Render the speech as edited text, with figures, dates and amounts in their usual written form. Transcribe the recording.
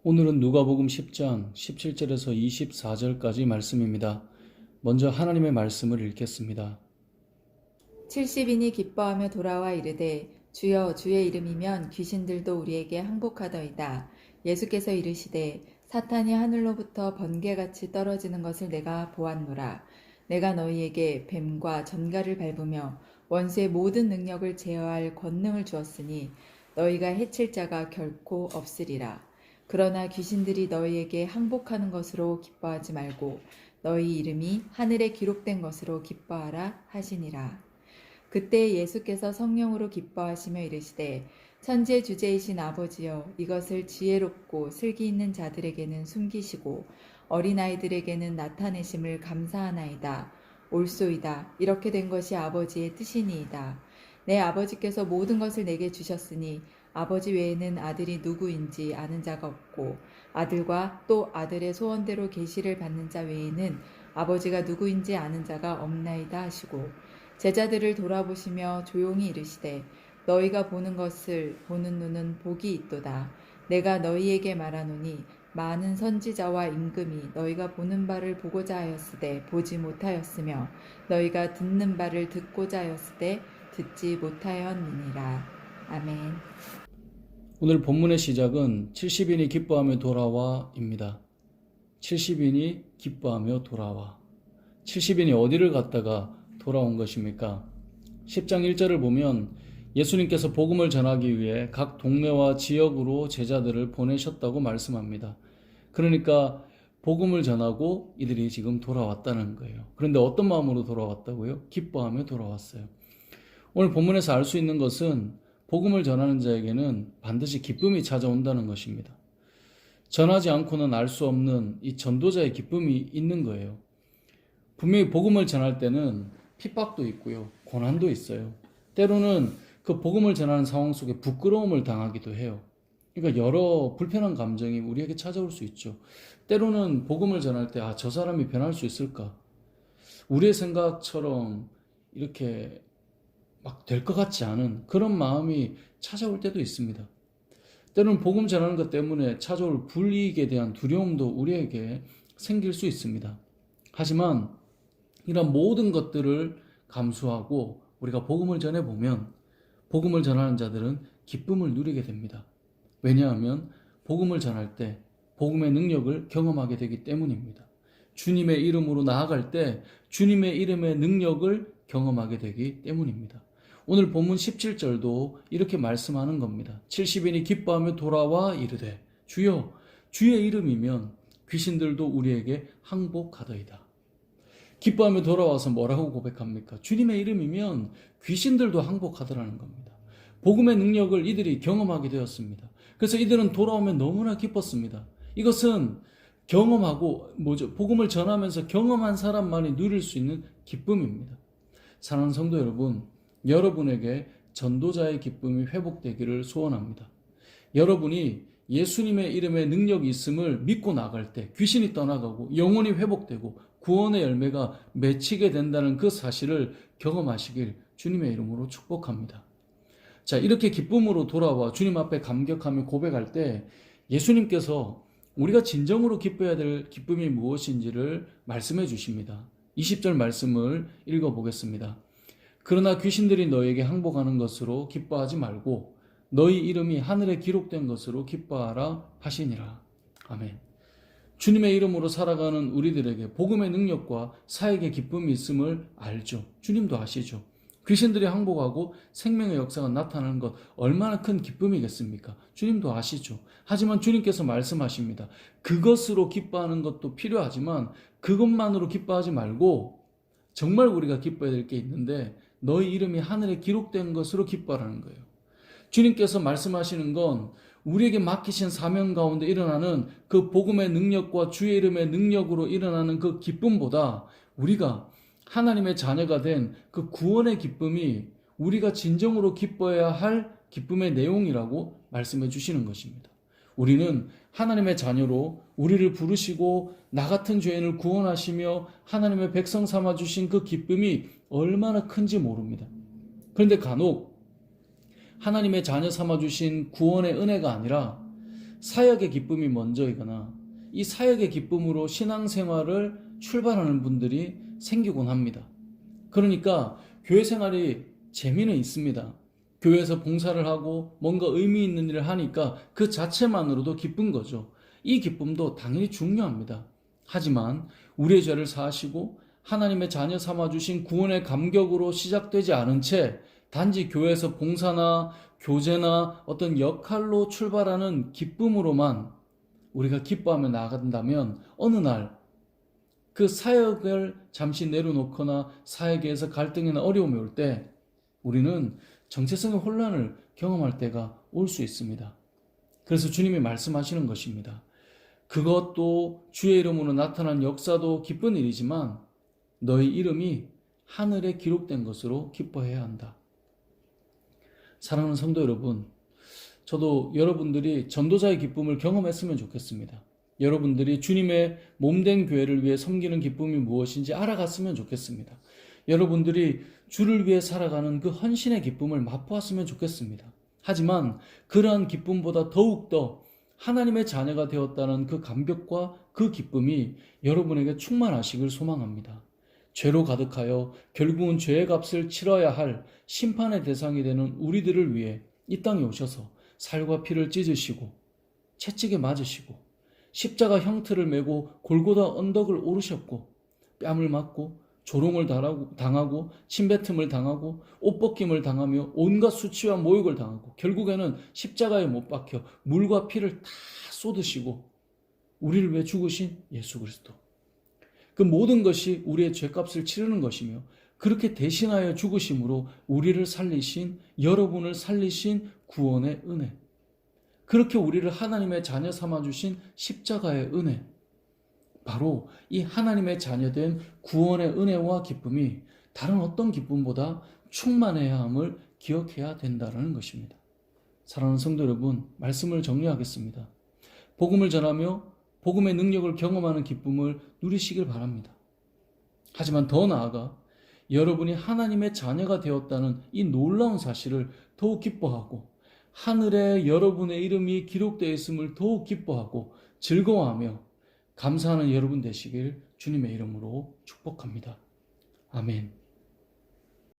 오늘은 누가복음 10장 17절에서 24절까지 말씀입니다. 먼저 하나님의 말씀을 읽겠습니다. 70인이 기뻐하며 돌아와 이르되 주여 주의 이름이면 귀신들도 우리에게 항복하더이다. 예수께서 이르시되 사탄이 하늘로부터 번개같이 떨어지는 것을 내가 보았노라. 내가 너희에게 뱀과 전갈을 밟으며 원수의 모든 능력을 제어할 권능을 주었으니 너희가 해칠 자가 결코 없으리라. 그러나 귀신들이 너희에게 항복하는 것으로 기뻐하지 말고 너희 이름이 하늘에 기록된 것으로 기뻐하라 하시니라. 그때 예수께서 성령으로 기뻐하시며 이르시되 천지의 주제이신 아버지여 이것을 지혜롭고 슬기 있는 자들에게는 숨기시고 어린아이들에게는 나타내심을 감사하나이다. 옳소이다. 이렇게 된 것이 아버지의 뜻이니이다. 내 아버지께서 모든 것을 내게 주셨으니 아버지 외에는 아들이 누구인지 아는 자가 없고 아들과 또 아들의 소원대로 계시를 받는 자 외에는 아버지가 누구인지 아는 자가 없나이다 하시고 제자들을 돌아보시며 조용히 이르시되 너희가 보는 것을 보는 눈은 복이 있도다. 내가 너희에게 말하노니 많은 선지자와 임금이 너희가 보는 바를 보고자 하였으되 보지 못하였으며 너희가 듣는 바를 듣고자 하였으되 듣지 못하였느니라. 아멘. 오늘 본문의 시작은 70인이 기뻐하며 돌아와입니다. 70인이 기뻐하며 돌아와. 70인이 어디를 갔다가 돌아온 것입니까? 10장 1절을 보면 예수님께서 복음을 전하기 위해 각 동네와 지역으로 제자들을 보내셨다고 말씀합니다. 그러니까 복음을 전하고 이들이 지금 돌아왔다는 거예요. 그런데 어떤 마음으로 돌아왔다고요? 기뻐하며 돌아왔어요. 오늘 본문에서 알 수 있는 것은 복음을 전하는 자에게는 반드시 기쁨이 찾아온다는 것입니다. 전하지 않고는 알 수 없는 이 전도자의 기쁨이 있는 거예요. 분명히 복음을 전할 때는 핍박도 있고요, 고난도 있어요. 때로는 그 복음을 전하는 상황 속에 부끄러움을 당하기도 해요. 그러니까 여러 불편한 감정이 우리에게 찾아올 수 있죠. 때로는 복음을 전할 때 저 사람이 변할 수 있을까? 우리의 생각처럼 이렇게 막 될 것 같지 않은 그런 마음이 찾아올 때도 있습니다. 때로는 복음 전하는 것 때문에 찾아올 불이익에 대한 두려움도 우리에게 생길 수 있습니다. 하지만 이런 모든 것들을 감수하고 우리가 복음을 전해보면 복음을 전하는 자들은 기쁨을 누리게 됩니다. 왜냐하면 복음을 전할 때 복음의 능력을 경험하게 되기 때문입니다. 주님의 이름으로 나아갈 때 주님의 이름의 능력을 경험하게 되기 때문입니다. 오늘 본문 17절도 이렇게 말씀하는 겁니다. 70인이 기뻐하며 돌아와 이르되 주여 주의 이름이면 귀신들도 우리에게 항복하더이다. 기뻐하며 돌아와서 뭐라고 고백합니까? 주님의 이름이면 귀신들도 항복하더라는 겁니다. 복음의 능력을 이들이 경험하게 되었습니다. 그래서 이들은 돌아오면 너무나 기뻤습니다. 이것은 경험하고 복음을 전하면서 경험한 사람만이 누릴 수 있는 기쁨입니다. 사랑하는 성도 여러분, 여러분에게 전도자의 기쁨이 회복되기를 소원합니다. 여러분이 예수님의 이름에 능력이 있음을 믿고 나갈 때 귀신이 떠나가고 영혼이 회복되고 구원의 열매가 맺히게 된다는 그 사실을 경험하시길 주님의 이름으로 축복합니다. 자, 이렇게 기쁨으로 돌아와 주님 앞에 감격하며 고백할 때 예수님께서 우리가 진정으로 기뻐해야 될 기쁨이 무엇인지를 말씀해 주십니다. 20절 말씀을 읽어보겠습니다. 그러나 귀신들이 너에게 항복하는 것으로 기뻐하지 말고 너희 이름이 하늘에 기록된 것으로 기뻐하라 하시니라. 아멘. 주님의 이름으로 살아가는 우리들에게 복음의 능력과 사역의 기쁨이 있음을 알죠. 주님도 아시죠. 귀신들이 항복하고 생명의 역사가 나타나는 것 얼마나 큰 기쁨이겠습니까? 주님도 아시죠. 하지만 주님께서 말씀하십니다. 그것으로 기뻐하는 것도 필요하지만 그것만으로 기뻐하지 말고 정말 우리가 기뻐해야 될 게 있는데 너희 이름이 하늘에 기록된 것으로 기뻐하라는 거예요. 주님께서 말씀하시는 건 우리에게 맡기신 사명 가운데 일어나는 그 복음의 능력과 주의 이름의 능력으로 일어나는 그 기쁨보다 우리가 하나님의 자녀가 된 그 구원의 기쁨이 우리가 진정으로 기뻐해야 할 기쁨의 내용이라고 말씀해 주시는 것입니다. 우리는 하나님의 자녀로 우리를 부르시고 나 같은 죄인을 구원하시며 하나님의 백성 삼아 주신 그 기쁨이 얼마나 큰지 모릅니다. 그런데 간혹 하나님의 자녀 삼아 주신 구원의 은혜가 아니라 사역의 기쁨이 먼저이거나 이 사역의 기쁨으로 신앙생활을 출발하는 분들이 생기곤 합니다. 그러니까 교회 생활이 재미는 있습니다. 교회에서 봉사를 하고 뭔가 의미 있는 일을 하니까 그 자체만으로도 기쁜 거죠. 이 기쁨도 당연히 중요합니다. 하지만 우리의 죄를 사하시고 하나님의 자녀 삼아주신 구원의 감격으로 시작되지 않은 채 단지 교회에서 봉사나 교제나 어떤 역할로 출발하는 기쁨으로만 우리가 기뻐하며 나아간다면 어느 날 그 사역을 잠시 내려놓거나 사역에서 갈등이나 어려움이 올 때 우리는 정체성의 혼란을 경험할 때가 올 수 있습니다. 그래서 주님이 말씀하시는 것입니다. 그것도 주의 이름으로 나타난 역사도 기쁜 일이지만 너희 이름이 하늘에 기록된 것으로 기뻐해야 한다. 사랑하는 성도 여러분, 저도 여러분들이 전도자의 기쁨을 경험했으면 좋겠습니다. 여러분들이 주님의 몸된 교회를 위해 섬기는 기쁨이 무엇인지 알아갔으면 좋겠습니다. 여러분들이 주를 위해 살아가는 그 헌신의 기쁨을 맛보았으면 좋겠습니다. 하지만 그러한 기쁨보다 더욱더 하나님의 자녀가 되었다는 그 감격과 그 기쁨이 여러분에게 충만하시길 소망합니다. 죄로 가득하여 결국은 죄의 값을 치러야 할 심판의 대상이 되는 우리들을 위해 이 땅에 오셔서 살과 피를 찢으시고 채찍에 맞으시고 십자가 형틀을 메고 골고다 언덕을 오르셨고 뺨을 맞고 조롱을 당하고 침뱉음을 당하고 옷 벗김을 당하며 온갖 수치와 모욕을 당하고 결국에는 십자가에 못 박혀 물과 피를 다 쏟으시고 우리를 위해 죽으신 예수 그리스도, 그 모든 것이 우리의 죄값을 치르는 것이며 그렇게 대신하여 죽으심으로 우리를 살리신, 여러분을 살리신 구원의 은혜, 그렇게 우리를 하나님의 자녀 삼아주신 십자가의 은혜, 바로 이 하나님의 자녀된 구원의 은혜와 기쁨이 다른 어떤 기쁨보다 충만해야 함을 기억해야 된다는 것입니다. 사랑하는 성도 여러분, 말씀을 정리하겠습니다. 복음을 전하며 복음의 능력을 경험하는 기쁨을 누리시길 바랍니다. 하지만 더 나아가 여러분이 하나님의 자녀가 되었다는 이 놀라운 사실을 더욱 기뻐하고 하늘에 여러분의 이름이 기록되어 있음을 더욱 기뻐하고 즐거워하며 감사하는 여러분 되시길 주님의 이름으로 축복합니다. 아멘.